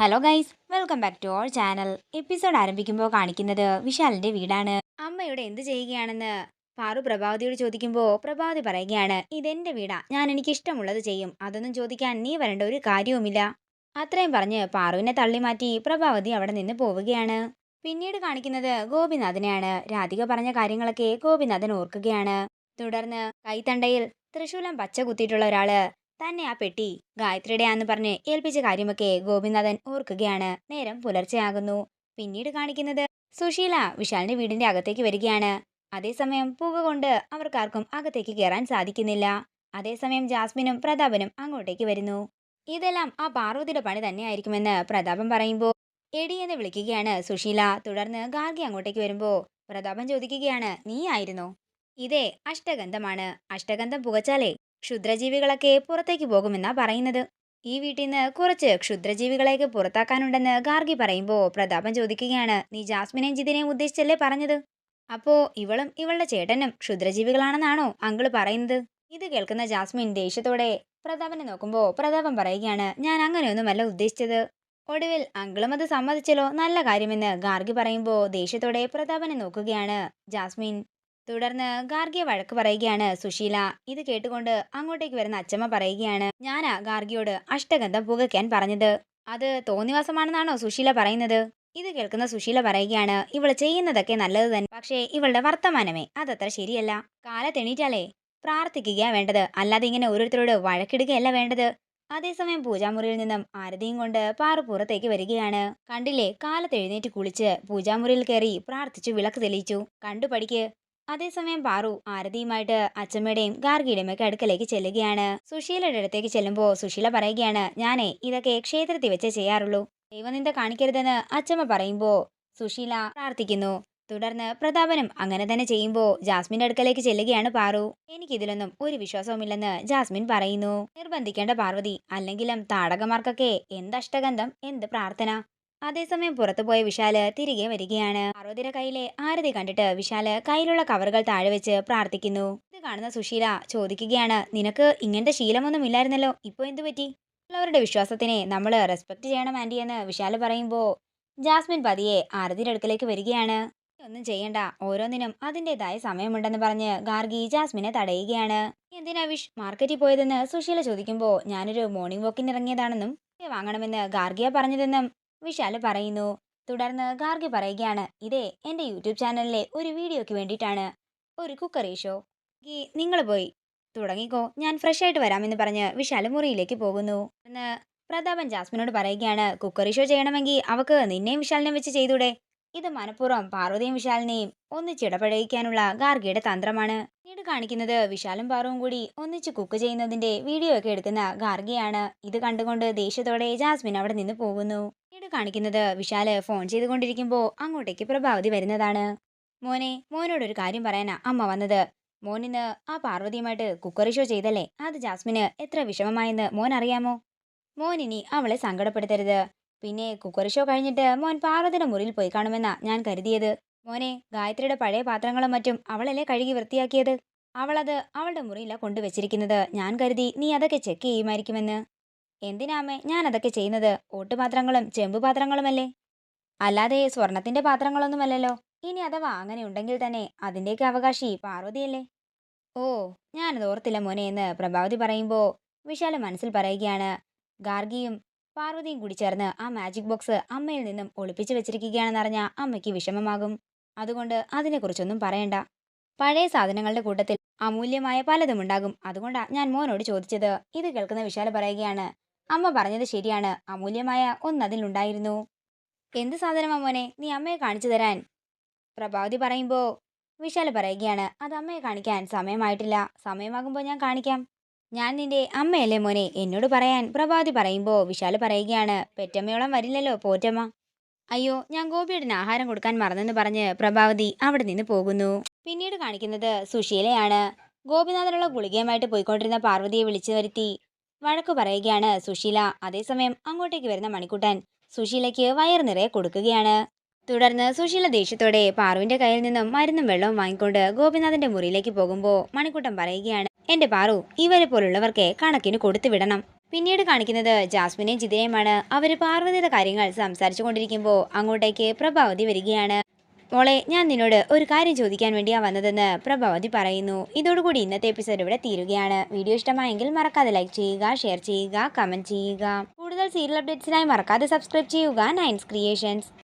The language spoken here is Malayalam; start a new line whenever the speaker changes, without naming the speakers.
Hello guys, welcome back to our channel. Episode ആരംഭിക്കുമ്പോൾ കാണിക്കുന്നത് വിശാലിന്റെ വീടാണ്. അമ്മയുടെ എന്ത് ചെയ്യുകയാണെന്ന് പാറു പ്രഭാവതിയോട് ചോദിക്കുമ്പോൾ പ്രഭാവതി പറയുകയാണ്, ഇതെന്റെ വീടാ, ഞാൻ എനിക്ക് ഇഷ്ടമുള്ളത് ചെയ്യും, അതൊന്നും ചോദിക്കാൻ നീ വരേണ്ട ഒരു കാര്യവുമില്ല. അത്രയും പറഞ്ഞ് പാറുവിനെ തള്ളി മാറ്റി പ്രഭാവതി അവിടെ നിന്ന് പോവുകയാണ്. പിന്നീട് കാണിക്കുന്നത് ഗോപിനാഥനെയാണ്. രാധിക പറഞ്ഞ കാര്യങ്ങളൊക്കെ ഗോപിനാഥൻ ഓർക്കുകയാണ്. തുടർന്ന് കൈത്തണ്ടയിൽ തൃശൂലം പച്ച കുത്തിയിട്ടുള്ള ഒരാള് തന്നെ ആ പെട്ടി ഗായത്രിയുടെ ആന്ന് പറഞ്ഞ് ഏൽപ്പിച്ച കാര്യമൊക്കെ ഗോപിനാഥൻ ഓർക്കുകയാണ്. നേരം പുലർച്ചെയാകുന്നു. പിന്നീട് കാണിക്കുന്നത് സുശീല വിശാലിന്റെ വീടിന്റെ അകത്തേക്ക് വരികയാണ്. അതേസമയം പുക കൊണ്ട് അവർക്കാർക്കും അകത്തേക്ക് കയറാൻ സാധിക്കുന്നില്ല. അതേസമയം ജാസ്മിനും പ്രതാപനും അങ്ങോട്ടേക്ക് വരുന്നു. ഇതെല്ലാം ആ പാർവതിയുടെ പണി തന്നെയായിരിക്കുമെന്ന് പ്രതാപൻ പറയുമ്പോൾ എടി എന്ന് വിളിക്കുകയാണ് സുശീല. തുടർന്ന് ഗാർഗി അങ്ങോട്ടേക്ക് വരുമ്പോ പ്രതാപൻ ചോദിക്കുകയാണ്, നീ ആയിരുന്നോ? ഇതേ അഷ്ടഗന്ധമാണ്. അഷ്ടഗന്ധം പുകച്ചാലേ ക്ഷുദ്രജീവികളൊക്കെ പുറത്തേക്ക് പോകുമെന്നാ പറയുന്നത്. ഈ വീട്ടിൽ നിന്ന് കുറച്ച് ക്ഷുദ്രജീവികളെയൊക്കെ പുറത്താക്കാനുണ്ടെന്ന് ഗാർഗി പറയുമ്പോൾ പ്രതാപൻ ചോദിക്കുകയാണ്, നീ ജാസ്മിനെയും ജിതിനെയും ഉദ്ദേശിച്ചല്ലേ പറഞ്ഞത്? അപ്പോ ഇവളും ഇവളുടെ ചേട്ടനും ക്ഷുദ്രജീവികളാണെന്നാണോ അങ്കിള് പറയുന്നത്? ഇത് കേൾക്കുന്ന ജാസ്മിൻ ദേഷ്യത്തോടെ പ്രതാപനെ നോക്കുമ്പോൾ പ്രതാപൻ പറയുകയാണ്, ഞാൻ അങ്ങനെയൊന്നുമല്ല ഉദ്ദേശിച്ചത്. ഒടുവിൽ അങ്കിളും അത് സമ്മതിച്ചല്ലോ, നല്ല കാര്യമെന്ന് ഗാർഗി പറയുമ്പോൾ ദേഷ്യത്തോടെ പ്രതാപനെ നോക്കുകയാണ് ജാസ്മിൻ. തുടർന്ന് ഗാർഗിയെ വഴക്ക് പറയുകയാണ് സുശീല. ഇത് കേട്ടുകൊണ്ട് അങ്ങോട്ടേക്ക് വരുന്ന അച്ചമ്മ പറയുകയാണ്, ഞാനാ ഗാർഗിയോട് അഷ്ടഗന്ധം പുകയ്ക്കാൻ പറഞ്ഞത്. അത് തോന്നിവാസമാണെന്നാണോ സുശീല പറയുന്നത്? ഇത് കേൾക്കുന്ന സുശീല പറയുകയാണ്, ഇവള് ചെയ്യുന്നതൊക്കെ നല്ലത് തന്നെ, പക്ഷേ ഇവളുടെ വർത്തമാനമേ അതത്ര ശരിയല്ല. കാലത്തെണീറ്റാലേ പ്രാർത്ഥിക്കുക വേണ്ടത്, അല്ലാതെ ഇങ്ങനെ ഓരോരുത്തരോട് വഴക്കിടുകയല്ല വേണ്ടത്. അതേസമയം പൂജാമുറിയിൽ നിന്നും ആരതിയും കൊണ്ട് പാറു പുറത്തേക്ക് വരികയാണ്. കണ്ടില്ലേ, കാലത്തെഴുന്നേറ്റ് കുളിച്ച് പൂജാമുറിയിൽ കയറി പ്രാർത്ഥിച്ചു വിളക്ക് തെളിയിച്ചു. കണ്ടു പഠിക്ക്. അതേസമയം പാറു ആരതിയുമായിട്ട് അച്ചമ്മയുടെയും ഗാർഗിയുടെയും ഒക്കെ അടുക്കലേക്ക് ചെല്ലുകയാണ്. സുശീലയുടെ അടുത്തേക്ക് ചെല്ലുമ്പോൾ സുശീല പറയുകയാണ്, ഞാനേ ഇതൊക്കെ ക്ഷേത്രത്തിൽ വെച്ചേ ചെയ്യാറുള്ളൂ, ദൈവനിന്ദ കാണിക്കരുതെന്ന് അച്ചമ്മ പറയുമ്പോൾ സുശീല പ്രാർത്ഥിക്കുന്നു. തുടർന്ന് പ്രതാപനും അങ്ങനെ തന്നെ ചെയ്യുമ്പോൾ ജാസ്മിന്റെ അടുക്കലേക്ക് ചെല്ലുകയാണ് പാറു. എനിക്കിതിലൊന്നും ഒരു വിശ്വാസവുമില്ലെന്ന് ജാസ്മിൻ പറയുന്നു. നിർബന്ധിക്കേണ്ട പാർവതി, അല്ലെങ്കിലും താടകമാർക്കൊക്കെ എന്ത് അഷ്ടഗന്ധം, എന്ത് പ്രാർത്ഥന. അതേസമയം പുറത്തുപോയ വിശാല് തിരികെ വരികയാണ്. പാർവതിയുടെ കയ്യിലെ ആരതി കണ്ടിട്ട് വിശാല് കയ്യിലുള്ള കവറുകൾ താഴെ വെച്ച് പ്രാർത്ഥിക്കുന്നു. ഇത് കാണുന്ന സുശീല ചോദിക്കുകയാണ്, നിനക്ക് ഇങ്ങനത്തെ ശീലമൊന്നും ഇല്ലായിരുന്നല്ലോ, ഇപ്പൊ എന്തു പറ്റി? ഉള്ളവരുടെ വിശ്വാസത്തിനെ നമ്മൾ റെസ്പെക്ട് ചെയ്യണം ആന്റി എന്ന് വിശാല് പറയുമ്പോ ജാസ്മിൻ പതിയെ ആരതിയുടെ അടുക്കലേക്ക് വരികയാണ്. ഒന്നും ചെയ്യണ്ട, ഓരോന്നിനും അതിൻ്റെതായ സമയമുണ്ടെന്ന് പറഞ്ഞ് ഗാർഗി ജാസ്മിനെ തടയുകയാണ്. എന്തിനാ വിഷ് മാർക്കറ്റിൽ പോയതെന്ന് സുശീല ചോദിക്കുമ്പോൾ ഞാനൊരു മോർണിംഗ് വാക്കിന് ഇറങ്ങിയതാണെന്നും വാങ്ങണമെന്ന് ഗാർഗിയ പറഞ്ഞതെന്നും വിശാല് പറയുന്നു. തുടർന്ന് ഗാർഗി പറയുകയാണ്, ഇതേ എന്റെ യൂട്യൂബ് ചാനലിലെ ഒരു വീഡിയോയ്ക്ക് വേണ്ടിയിട്ടാണ്, ഒരു കുക്കറി ഷോ. നിങ്ങൾ പോയി തുടങ്ങിക്കോ, ഞാൻ ഫ്രഷ് ആയിട്ട് വരാമെന്ന് പറഞ്ഞ് വിശാല് മുറിയിലേക്ക് പോകുന്നു. എന്ന് പ്രതാപൻ ജാസ്മിനോട് പറയുകയാണ്, കുക്കറി ഷോ ചെയ്യണമെങ്കിൽ അവക്ക് നിന്നെയും വിശാലിനെയും വെച്ച് ചെയ്തൂടെ? ഇത് മനഃപൂർവ്വം പാർവതിയും വിശാലിനെയും ഒന്നിച്ചിടപഴകിക്കാനുള്ള ഗാർഗിയുടെ തന്ത്രമാണ്. പിന്നീട് കാണിക്കുന്നത് വിശാലും പാറുവും കൂടി ഒന്നിച്ച് കുക്ക് ചെയ്യുന്നതിന്റെ വീഡിയോ ഒക്കെ എടുക്കുന്ന ഗാർഗിയാണ്. ഇത് കണ്ടുകൊണ്ട് ദേഷ്യത്തോടെ ജാസ്മിൻ അവിടെ നിന്ന് പോകുന്നു. പിന്നീട് കാണിക്കുന്നത് വിശാല് ഫോൺ ചെയ്തുകൊണ്ടിരിക്കുമ്പോൾ അങ്ങോട്ടേക്ക് പ്രഭാവതി വരുന്നതാണ്. മോനോടൊരു കാര്യം പറയാനാ അമ്മ വന്നത്. മോനിന്ന് ആ പാർവതിയുമായിട്ട് കുക്കറി ഷോ ചെയ്തല്ലേ, അത് ജാസ്മിന് എത്ര വിഷമമായെന്ന് മോൻ അറിയാമോ? മോൻ ഇനി അവളെ സങ്കടപ്പെടുത്തരുത്. പിന്നെ കുക്കറി ഷോ കഴിഞ്ഞിട്ട് മോൻ പാർവതിയുടെ മുറിയിൽ പോയി കാണുമെന്നാ ഞാൻ കരുതിയത്. മോനെ, ഗായത്രിയുടെ പഴയ പാത്രങ്ങളും മറ്റും അവളല്ലേ കഴുകി വൃത്തിയാക്കിയത്. അവളത് അവളുടെ മുറിയിലാ കൊണ്ടുവച്ചിരിക്കുന്നത്. ഞാൻ കരുതി നീ അതൊക്കെ ചെക്ക് ചെയ്യുമായിരിക്കുമെന്ന്. എന്തിനാമേ ഞാൻ അതൊക്കെ ചെയ്യുന്നത്? ഓട്ടുപാത്രങ്ങളും ചെമ്പു പാത്രങ്ങളുമല്ലേ, അല്ലാതെ സ്വർണത്തിന്റെ പാത്രങ്ങളൊന്നുമല്ലല്ലോ. ഇനി അഥവാ അങ്ങനെ ഉണ്ടെങ്കിൽ തന്നെ അതിന്റെയൊക്കെ അവകാശി പാർവതിയല്ലേ. ഓ, ഞാനത് ഓർത്തില്ല മോനെ എന്ന് പ്രഭാവതി പറയുമ്പോൾ വിശാല മനസ്സിൽ പറയുകയാണ്, ഗാർഗിയും പാർവതിയും കൂടി ചേർന്ന് ആ മാജിക് ബോക്സ് അമ്മയിൽ നിന്നും ഒളിപ്പിച്ചു വെച്ചിരിക്കുകയാണെന്നറിഞ്ഞ അമ്മയ്ക്ക് വിഷമമാകും. അതുകൊണ്ട് അതിനെക്കുറിച്ചൊന്നും പറയണ്ട. പഴയ സാധനങ്ങളുടെ കൂട്ടത്തിൽ അമൂല്യമായ പലതും ഉണ്ടാകും, അതുകൊണ്ടാ ഞാൻ മോനോട് ചോദിച്ചത്. ഇത് കേൾക്കുന്ന വിശാല പറയുകയാണ്, അമ്മ പറഞ്ഞത് ശരിയാണ്, അമൂല്യമായ ഒന്നതിലുണ്ടായിരുന്നു. എന്ത് സാധനമാ മോനെ, നീ അമ്മയെ കാണിച്ചു തരാൻ? പ്രഭാവതി പറയുമ്പോൾ വിശാല് പറയുകയാണ്, അത് അമ്മയെ കാണിക്കാൻ സമയമായിട്ടില്ല, സമയമാകുമ്പോൾ ഞാൻ കാണിക്കാം. ഞാൻ നിന്റെ അമ്മയല്ലേ മോനെ, എന്നോട് പറയാൻ പ്രഭാവതി പറയുമ്പോൾ വിശാല് പറയുകയാണ്, പെറ്റമ്മയോളം വരില്ലല്ലോ പോറ്റമ്മ. അയ്യോ, ഞാൻ ഗോപിയുടെ ആഹാരം കൊടുക്കാൻ മറന്നെന്ന് പറഞ്ഞ് പ്രഭാവതി അവിടെ നിന്ന് പോകുന്നു. പിന്നീട് കാണിക്കുന്നത് സുശീലയാണ്. ഗോപിനാഥനുള്ള ഗുളികയുമായിട്ട് പോയിക്കൊണ്ടിരുന്ന പാർവതിയെ വിളിച്ചു വരുത്തി വഴക്കു പറയുകയാണ് സുശീല. അതേസമയം അങ്ങോട്ടേക്ക് വരുന്ന മണിക്കുട്ടൻ സുശീലയ്ക്ക് വയറു നിറയെ കൊടുക്കുകയാണ്. തുടർന്ന് സുശീല ദേഷ്യത്തോടെ പാറുവിന്റെ കയ്യിൽ നിന്നും മരുന്നും വെള്ളവും വാങ്ങിക്കൊണ്ട് ഗോപിനാഥന്റെ മുറിയിലേക്ക് പോകുമ്പോൾ മണിക്കുട്ടൻ പറയുകയാണ്, എന്റെ പാറു, ഇവരെ പോലുള്ളവർക്ക് കണക്കിന് കൊടുത്തു വിടണം. പിന്നീട് കാണിക്കുന്നത് ജാസ്മിനെയും ജിതിനെയുമാണ്. അവർ പാർവതിയുടെ കാര്യങ്ങൾ സംസാരിച്ചു കൊണ്ടിരിക്കുമ്പോൾ അങ്ങോട്ടേക്ക് പ്രഭാവതി വരികയാണ്. മോളെ, ഞാൻ നിന്നോട് ഒരു കാര്യം ചോദിക്കാൻ വേണ്ടിയാ വന്നതെന്ന് പ്രഭാവതി പറയുന്നു. ഇതോടുകൂടി ഇന്നത്തെ എപ്പിസോഡ് ഇവിടെ തീരുകയാണ്. വീഡിയോ ഇഷ്ടമായെങ്കിൽ മറക്കാതെ ലൈക്ക് ചെയ്യുക, ഷെയർ ചെയ്യുക, കമന്റ് ചെയ്യുക. കൂടുതൽ സീരിയൽ അപ്ഡേറ്റ്സിനായി മറക്കാതെ സബ്സ്ക്രൈബ് ചെയ്യുക നയൻസ് ക്രിയേഷൻസ്.